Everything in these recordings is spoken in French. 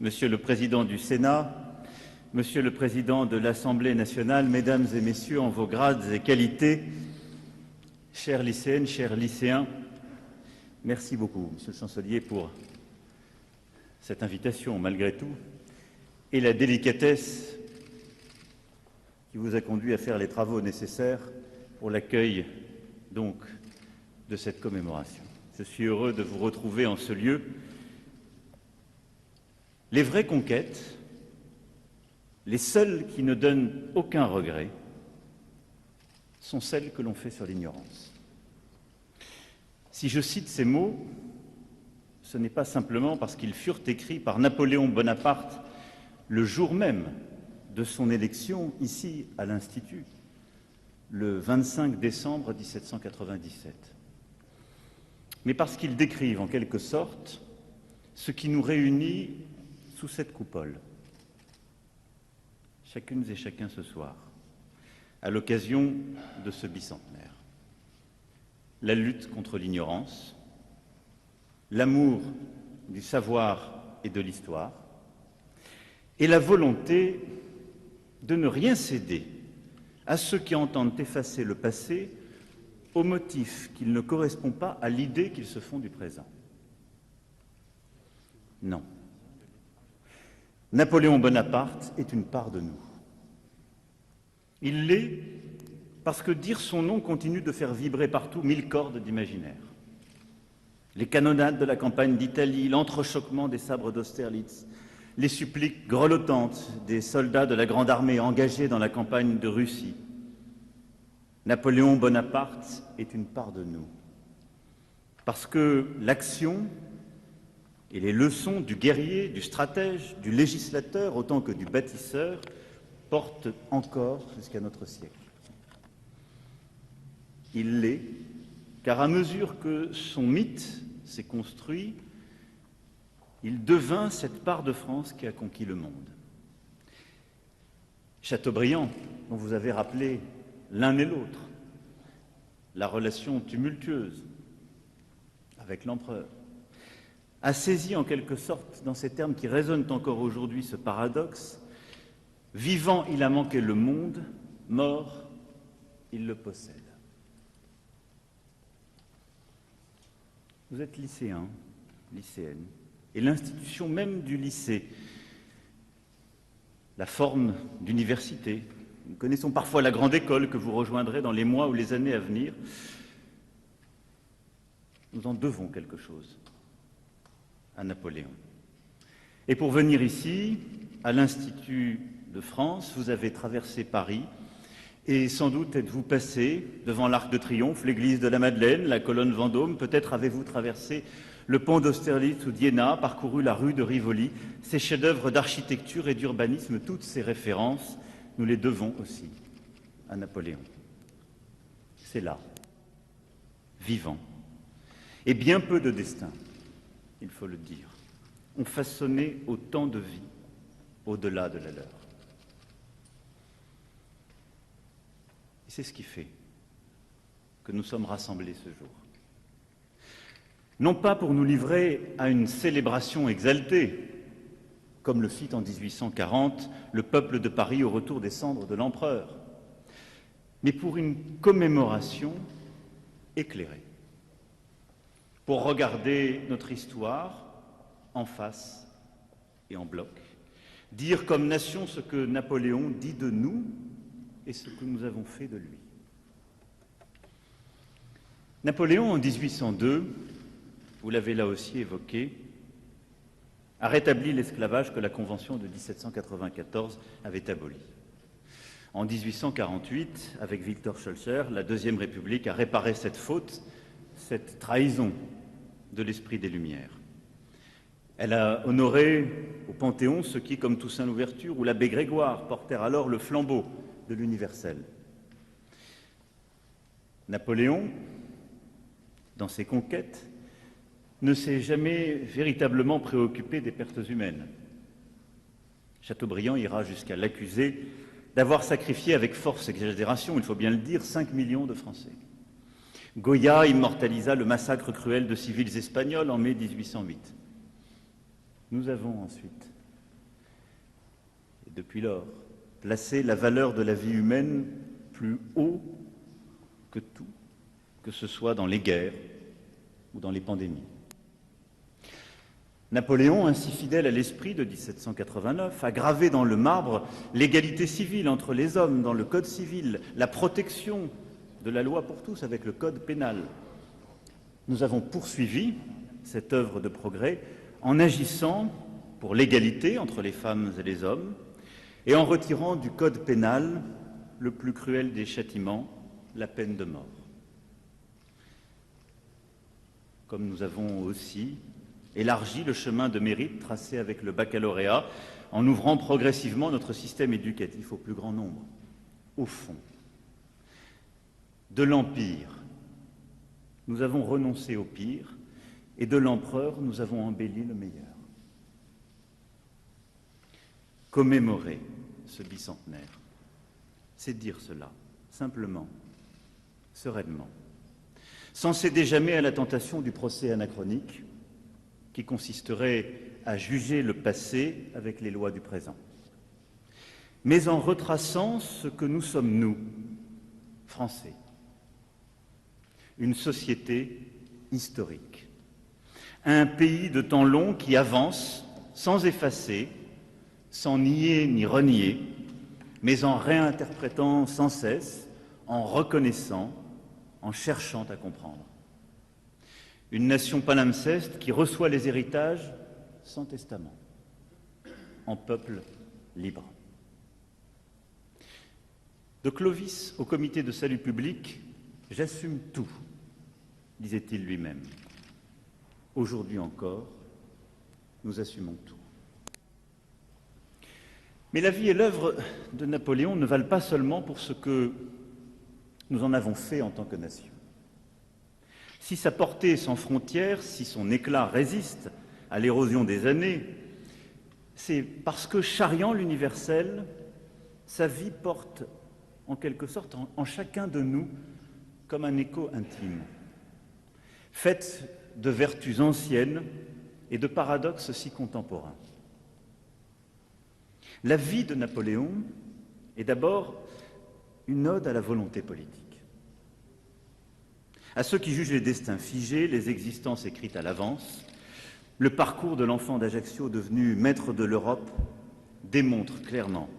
Monsieur le Président du Sénat, Monsieur le Président de l'Assemblée nationale, Mesdames et Messieurs, en vos grades et qualités, chères lycéennes, chers lycéens, merci beaucoup, Monsieur le Chancelier, pour cette invitation, malgré tout, et la délicatesse qui vous a conduit à faire les travaux nécessaires pour l'accueil, donc, de cette commémoration. Je suis heureux de vous retrouver en ce lieu. Les vraies conquêtes, les seules qui ne donnent aucun regret, sont celles que l'on fait sur l'ignorance. Si je cite ces mots, ce n'est pas simplement parce qu'ils furent écrits par Napoléon Bonaparte le jour même de son élection ici à l'Institut, le 25 décembre 1797, mais parce qu'ils décrivent en quelque sorte ce qui nous réunit sous cette coupole, chacune et chacun ce soir, à l'occasion de ce bicentenaire. La lutte contre l'ignorance, l'amour du savoir et de l'histoire, et la volonté de ne rien céder à ceux qui entendent effacer le passé au motif qu'il ne correspond pas à l'idée qu'ils se font du présent. Non. Napoléon Bonaparte est une part de nous. Il l'est parce que dire son nom continue de faire vibrer partout 1000 cordes d'imaginaire. Les canonnades de la campagne d'Italie, l'entrechoquement des sabres d'Austerlitz, les suppliques grelottantes des soldats de la Grande Armée engagés dans la campagne de Russie. Napoléon Bonaparte est une part de nous. Parce que l'action et les leçons du guerrier, du stratège, du législateur, autant que du bâtisseur, portent encore jusqu'à notre siècle. Il l'est, car à mesure que son mythe s'est construit, il devint cette part de France qui a conquis le monde. Chateaubriand, dont vous avez rappelé l'un et l'autre la relation tumultueuse avec l'empereur, a saisi en quelque sorte, dans ces termes qui résonnent encore aujourd'hui, ce paradoxe: vivant, il a manqué le monde, mort, il le possède. Vous êtes lycéen, lycéenne, et l'institution même du lycée, la forme d'université, nous connaissons parfois la grande école que vous rejoindrez dans les mois ou les années à venir, nous en devons quelque chose à Napoléon. Et pour venir ici, à l'Institut de France, vous avez traversé Paris et sans doute êtes-vous passé devant l'Arc de Triomphe, l'église de la Madeleine, la colonne Vendôme, peut-être avez-vous traversé le pont d'Austerlitz ou d'Iéna, parcouru la rue de Rivoli, ces chefs-d'œuvre d'architecture et d'urbanisme, toutes ces références, nous les devons aussi à Napoléon. C'est là, vivant, et bien peu de destins, il faut le dire, ont façonné autant de vies au-delà de la leur. Et c'est ce qui fait que nous sommes rassemblés ce jour. Non pas pour nous livrer à une célébration exaltée, comme le fit en 1840 le peuple de Paris au retour des cendres de l'empereur, mais pour une commémoration éclairée, pour regarder notre histoire en face et en bloc, dire comme nation ce que Napoléon dit de nous et ce que nous avons fait de lui. Napoléon, en 1802, vous l'avez là aussi évoqué, a rétabli l'esclavage que la Convention de 1794 avait aboli. En 1848, avec Victor Schœlcher, la Deuxième République a réparé cette faute, cette trahison de l'esprit des Lumières. Elle a honoré au Panthéon ceux qui, comme Toussaint Louverture ou l'abbé Grégoire, portèrent alors le flambeau de l'universel. Napoléon, dans ses conquêtes, ne s'est jamais véritablement préoccupé des pertes humaines. Chateaubriand ira jusqu'à l'accuser d'avoir sacrifié avec force exagération, il faut bien le dire, 5 millions de Français. Goya immortalisa le massacre cruel de civils espagnols en mai 1808. Nous avons ensuite depuis lors, placé la valeur de la vie humaine plus haut que tout, que ce soit dans les guerres ou dans les pandémies. Napoléon, ainsi fidèle à l'esprit de 1789, a gravé dans le marbre l'égalité civile entre les hommes dans le Code civil, la protection de la loi pour tous avec le Code pénal. Nous avons poursuivi cette œuvre de progrès en agissant pour l'égalité entre les femmes et les hommes et en retirant du Code pénal le plus cruel des châtiments, la peine de mort. Comme nous avons aussi élargi le chemin de mérite tracé avec le baccalauréat en ouvrant progressivement notre système éducatif au plus grand nombre. Au fond, de l'Empire, nous avons renoncé au pire et de l'Empereur, nous avons embelli le meilleur. Commémorer ce bicentenaire, c'est dire cela, simplement, sereinement, sans céder jamais à la tentation du procès anachronique qui consisterait à juger le passé avec les lois du présent, mais en retraçant ce que nous sommes, nous, Français, une société historique, un pays de temps long qui avance sans effacer, sans nier ni renier, mais en réinterprétant sans cesse, en reconnaissant, en cherchant à comprendre. Une nation palimpseste qui reçoit les héritages sans testament, en peuple libre. De Clovis au comité de salut public, j'assume tout, disait-il lui-même. Aujourd'hui encore, nous assumons tout. Mais la vie et l'œuvre de Napoléon ne valent pas seulement pour ce que nous en avons fait en tant que nation. Si sa portée est sans frontières, si son éclat résiste à l'érosion des années, c'est parce que, charriant l'universel, sa vie porte en quelque sorte en chacun de nous comme un écho intime, faite de vertus anciennes et de paradoxes si contemporains. La vie de Napoléon est d'abord une ode à la volonté politique. À ceux qui jugent les destins figés, les existences écrites à l'avance, le parcours de l'enfant d'Ajaccio devenu maître de l'Europe démontre clairement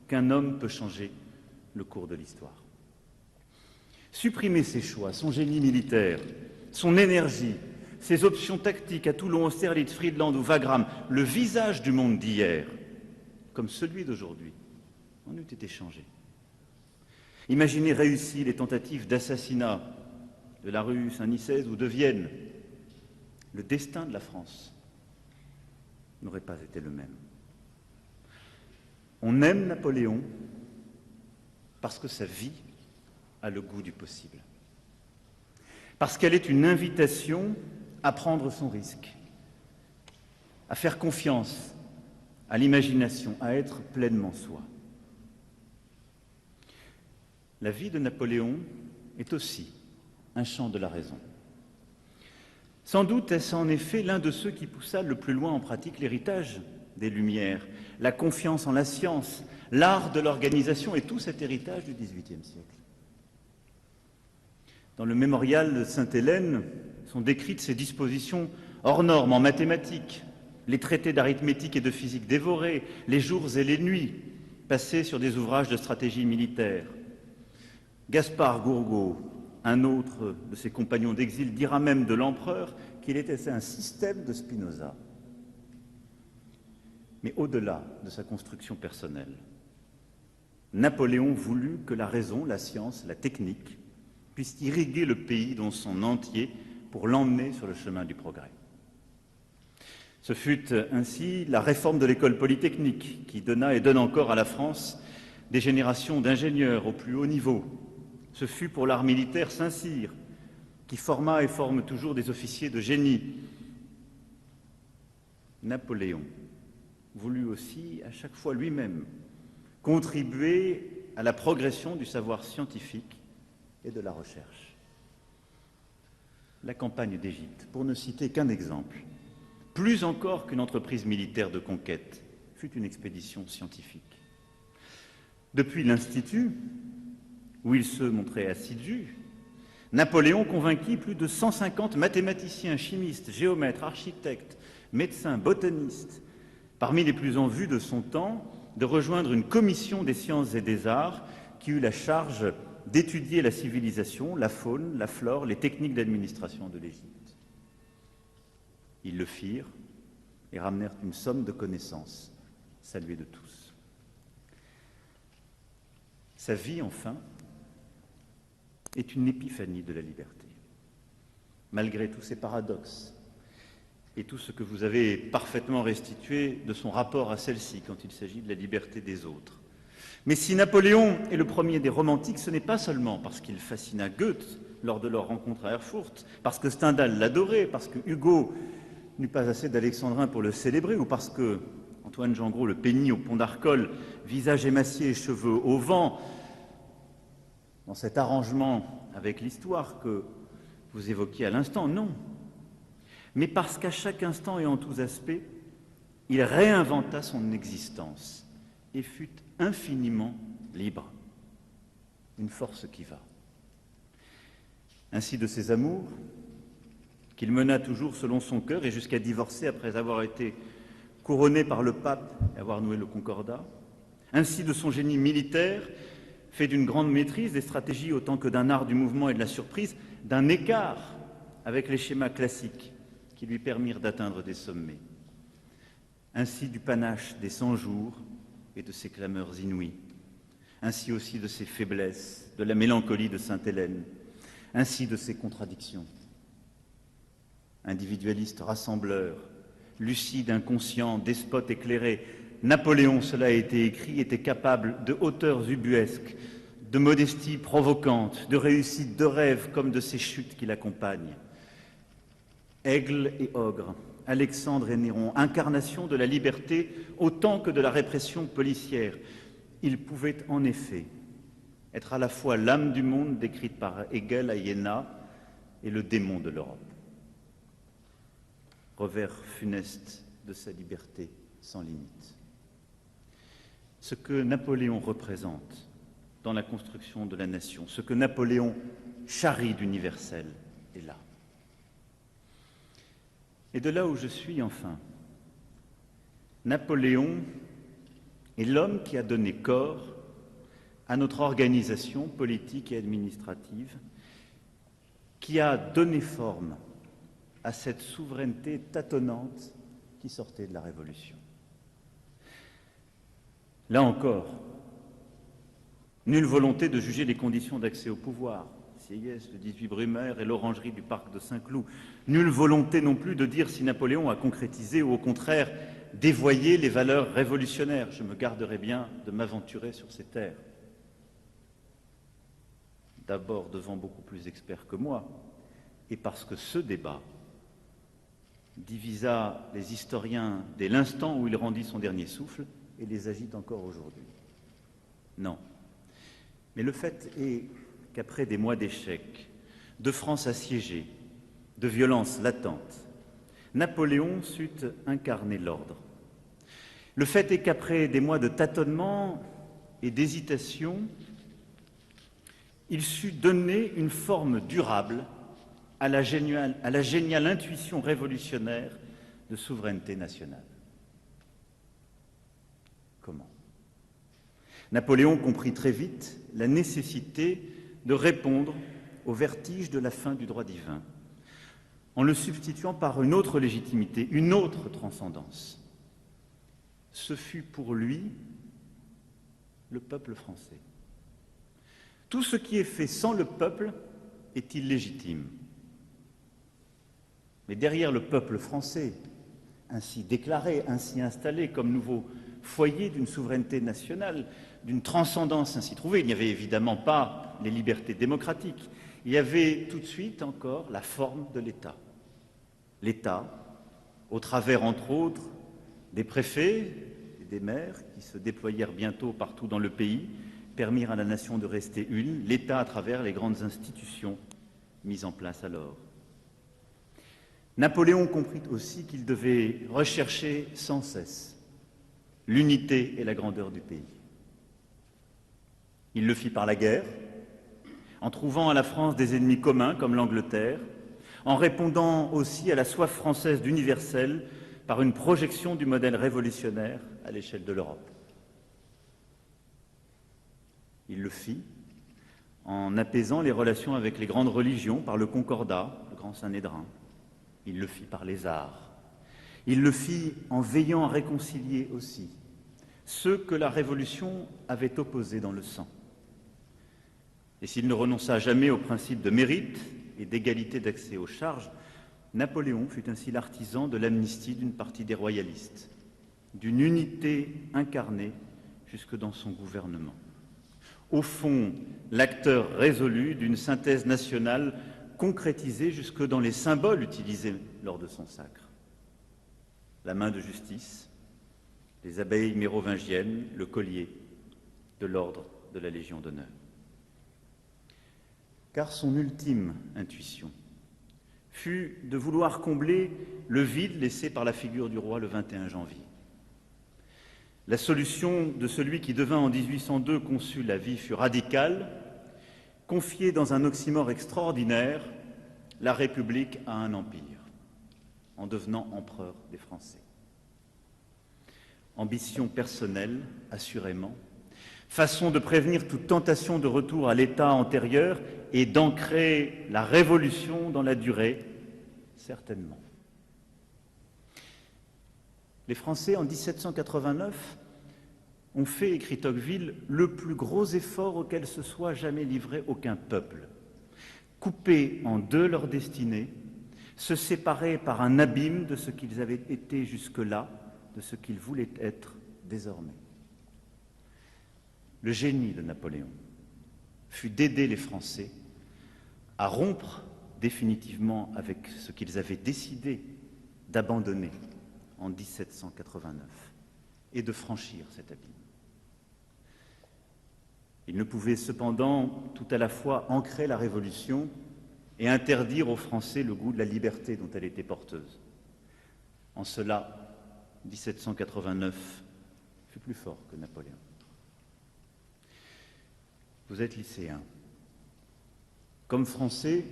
qu'un homme peut changer le cours de l'histoire. Supprimer ses choix, son génie militaire, son énergie, ses options tactiques à Toulon, Austerlitz, Friedland ou Wagram, le visage du monde d'hier, comme celui d'aujourd'hui, en eût été changé. Imaginez réussir les tentatives d'assassinat de la rue Saint-Nicèze ou de Vienne, le destin de la France n'aurait pas été le même. On aime Napoléon parce que sa vie a le goût du possible, parce qu'elle est une invitation à prendre son risque, à faire confiance à l'imagination, à être pleinement soi. La vie de Napoléon est aussi un chant de la raison. Sans doute est-ce en effet l'un de ceux qui poussa le plus loin en pratique l'héritage des Lumières, la confiance en la science, l'art de l'organisation et tout cet héritage du XVIIIe siècle. Dans le mémorial de Sainte-Hélène sont décrites ses dispositions hors normes en mathématiques, les traités d'arithmétique et de physique dévorés, les jours et les nuits passés sur des ouvrages de stratégie militaire. Gaspard Gourgaud, un autre de ses compagnons d'exil, dira même de l'empereur qu'il était un système de Spinoza. Mais au-delà de sa construction personnelle, Napoléon voulut que la raison, la science, la technique puissent irriguer le pays dans son entier pour l'emmener sur le chemin du progrès. Ce fut ainsi la réforme de l'école polytechnique qui donna et donne encore à la France des générations d'ingénieurs au plus haut niveau. Ce fut pour l'art militaire Saint-Cyr qui forma et forme toujours des officiers de génie. Napoléon voulut aussi, à chaque fois lui-même, contribuer à la progression du savoir scientifique et de la recherche. La campagne d'Égypte, pour ne citer qu'un exemple, plus encore qu'une entreprise militaire de conquête, fut une expédition scientifique. Depuis l'Institut, où il se montrait assidu, Napoléon convainquit plus de 150 mathématiciens, chimistes, géomètres, architectes, médecins, botanistes, parmi les plus en vue de son temps, de rejoindre une commission des sciences et des arts qui eut la charge d'étudier la civilisation, la faune, la flore, les techniques d'administration de l'Égypte. Ils le firent et ramenèrent une somme de connaissances, saluée de tous. Sa vie, enfin, est une épiphanie de la liberté. Malgré tous ses paradoxes et tout ce que vous avez parfaitement restitué de son rapport à celle-ci quand il s'agit de la liberté des autres. Mais si Napoléon est le premier des romantiques, ce n'est pas seulement parce qu'il fascina Goethe lors de leur rencontre à Erfurt, parce que Stendhal l'adorait, parce que Hugo n'eut pas assez d'alexandrin pour le célébrer, ou parce que Antoine Gengros le peignit au pont d'Arcole, visage émacié et cheveux au vent, dans cet arrangement avec l'histoire que vous évoquiez à l'instant, non. Mais parce qu'à chaque instant et en tous aspects, il réinventa son existence et fut infiniment libre. Une force qui va. Ainsi de ses amours, qu'il mena toujours selon son cœur et jusqu'à divorcer après avoir été couronné par le pape et avoir noué le concordat. Ainsi de son génie militaire, fait d'une grande maîtrise des stratégies autant que d'un art du mouvement et de la surprise, d'un écart avec les schémas classiques qui lui permirent d'atteindre des sommets. Ainsi du panache des 100 jours et de ses clameurs inouïes. Ainsi aussi de ses faiblesses, de la mélancolie de Sainte-Hélène. Ainsi de ses contradictions. Individualiste rassembleur, lucide, inconscient, despote éclairé, Napoléon, cela a été écrit, était capable de hauteurs ubuesques, de modestie provocante, de réussite de rêve comme de ces chutes qui l'accompagnent. Aigle et ogre, Alexandre et Néron, incarnation de la liberté autant que de la répression policière, il pouvait en effet être à la fois l'âme du monde décrite par Hegel à Iéna et le démon de l'Europe. Revers funeste de sa liberté sans limite. Ce que Napoléon représente dans la construction de la nation, ce que Napoléon charrie d'universel est là. Et de là où je suis, enfin, Napoléon est l'homme qui a donné corps à notre organisation politique et administrative, qui a donné forme à cette souveraineté tâtonnante qui sortait de la Révolution. Là encore, nulle volonté de juger les conditions d'accès au pouvoir, Sieyès, le 18 Brumaire et l'orangerie du parc de Saint-Cloud. Nulle volonté non plus de dire si Napoléon a concrétisé ou au contraire dévoyé les valeurs révolutionnaires. Je me garderai bien de m'aventurer sur ces terres. D'abord devant beaucoup plus experts que moi, et parce que ce débat divisa les historiens dès l'instant où il rendit son dernier souffle et les agite encore aujourd'hui. Non. Mais le fait est qu'après des mois d'échecs, de France assiégée, de violences latentes, Napoléon sut incarner l'ordre. Le fait est qu'après des mois de tâtonnement et d'hésitation, il sut donner une forme durable à la géniale intuition révolutionnaire de souveraineté nationale. Comment ? Napoléon comprit très vite la nécessité de répondre au vertige de la fin du droit divin, en le substituant par une autre légitimité, une autre transcendance. Ce fut pour lui le peuple français. Tout ce qui est fait sans le peuple est illégitime. Mais derrière le peuple français, ainsi déclaré, ainsi installé comme nouveau foyer d'une souveraineté nationale, d'une transcendance ainsi trouvée, il n'y avait évidemment pas les libertés démocratiques. Il y avait tout de suite encore la forme de l'État. L'État, au travers entre autres des préfets et des maires qui se déployèrent bientôt partout dans le pays, permirent à la nation de rester une, l'État à travers les grandes institutions mises en place alors. Napoléon comprit aussi qu'il devait rechercher sans cesse l'unité et la grandeur du pays. Il le fit par la guerre, en trouvant à la France des ennemis communs comme l'Angleterre, en répondant aussi à la soif française d'universel par une projection du modèle révolutionnaire à l'échelle de l'Europe. Il le fit en apaisant les relations avec les grandes religions par le Concordat, le Grand Sanhédrin. Il le fit par les arts. Il le fit en veillant à réconcilier aussi ceux que la Révolution avait opposés dans le sang. Et s'il ne renonça jamais au principe de mérite et d'égalité d'accès aux charges, Napoléon fut ainsi l'artisan de l'amnistie d'une partie des royalistes, d'une unité incarnée jusque dans son gouvernement. Au fond, l'acteur résolu d'une synthèse nationale concrétisée jusque dans les symboles utilisés lors de son sacre. La main de justice, les abeilles mérovingiennes, le collier de l'ordre de la Légion d'honneur. Car son ultime intuition fut de vouloir combler le vide laissé par la figure du roi le 21 janvier. La solution de celui qui devint en 1802 consul à vie fut radicale, confier dans un oxymore extraordinaire la République à un empire, en devenant empereur des Français. Ambition personnelle, assurément, façon de prévenir toute tentation de retour à l'état antérieur et d'ancrer la révolution dans la durée, certainement. Les Français, en 1789, ont fait, écrit Tocqueville, le plus gros effort auquel se soit jamais livré aucun peuple. Couper en deux leur destinée, se séparer par un abîme de ce qu'ils avaient été jusque-là, de ce qu'ils voulaient être désormais. Le génie de Napoléon fut d'aider les Français à rompre définitivement avec ce qu'ils avaient décidé d'abandonner en 1789 et de franchir cet abîme. Il ne pouvait cependant tout à la fois ancrer la Révolution et interdire aux Français le goût de la liberté dont elle était porteuse. En cela, 1789 fut plus fort que Napoléon. Vous êtes lycéen. Comme Français,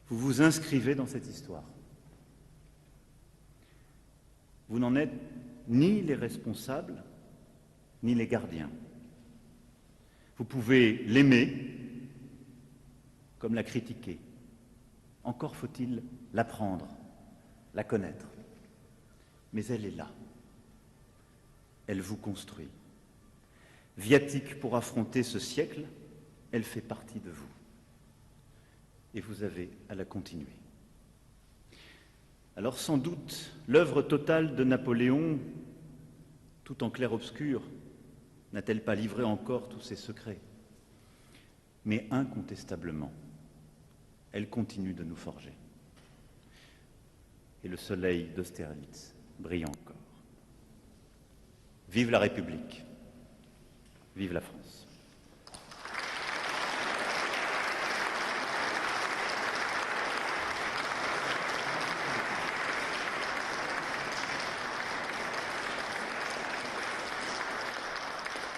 vous vous inscrivez dans cette histoire. Vous n'en êtes ni les responsables, ni les gardiens. Vous pouvez l'aimer, comme la critiquer. Encore faut-il l'apprendre, la connaître. Mais elle est là. Elle vous construit. Viatique pour affronter ce siècle, elle fait partie de vous. Et vous avez à la continuer. Alors sans doute, l'œuvre totale de Napoléon, tout en clair-obscur, n'a-t-elle pas livré encore tous ses secrets? Mais incontestablement, elle continue de nous forger. Et le soleil d'Austerlitz brille encore. Vive la République! Vive la France!